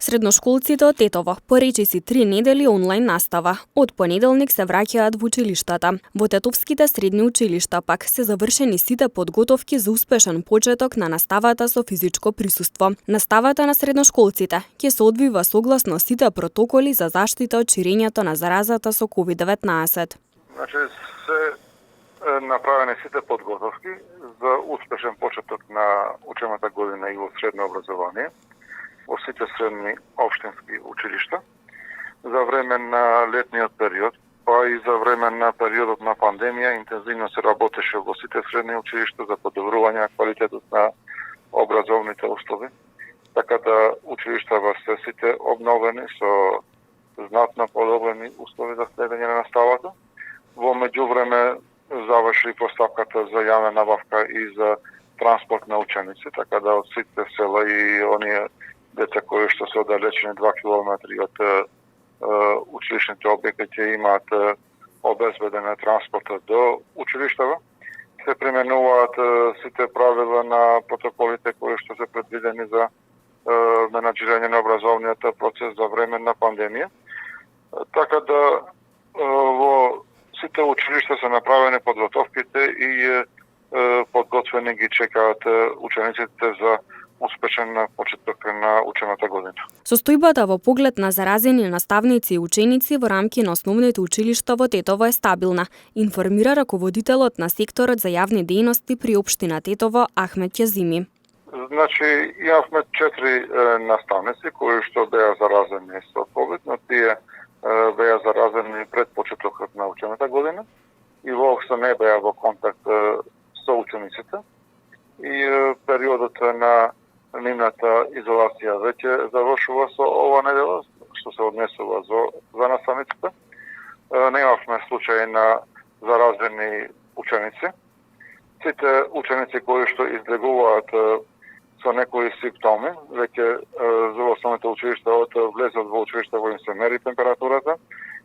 Средношколците од Тетово поречи си 3 недели онлайн настава. Од понеделник се враќаат во училиштата. Во тетовските средни училишта пак се завршени сите подготовки за успешен почеток на наставата со физичко присуство. Наставата на средношколците ќе се одвива согласно сите протоколи за заштита од ширењето на заразата со COVID-19. Значи се направени сите подготовки за успешен почеток на учебната година и во средно образование во сите средни општински училишта за време на летниот период, па и за време на периодот на пандемија интензивно се работеше во сите средни училишта за подобрување на квалитетот на образовните услови, така да училиштава се сите обновени со знатно подобрени услови за следење на наставата. Во меѓувреме заврши поставката за јавна набавка и за транспорт на ученици, така да од сите села и оние деца кои што се оддалечени 2 километри од училишните објекти ќе имаат обезбеден транспорт до училиштава. Се применуваат сите правила на протоколите кои што се предвидени за менаџирање на образовниот процес за време на пандемија. Така да во сите училишта се направени подготовките и подготвени ги чекаат учениците за успешен почеток на учебната година. Состојбата во поглед на заразени наставници и ученици во рамки на основните училишта во Тетово е стабилна, информира раководителот на секторот за јавни дејности при општина Тетово Ахмет Ќазими. Значи, имавме 4 наставници кои што беа заразени со COVID, но тие беа заразени пред почетокот на учебната година и воопшто не беа во контакт со учениците. И периодот на нивната изолација веќе завршува со ова недела, што се однесува за наставниците. Немавме случаи на заразени ученици. Сите ученици кои што излегуваат со некои симптоми, веќе за основните училишта влезат во училишта во им се мери температурата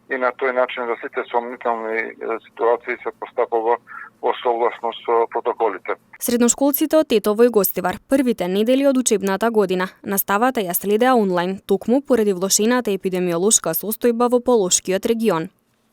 и на тој начин за сите сомнителни ситуации се постапува во согласност со протоколите. Средношколците од Тетово и Гостивар првите недели од учебната година наставата ја следеа онлайн, токму поради влошената епидемиолошка состојба во Полошкиот регион.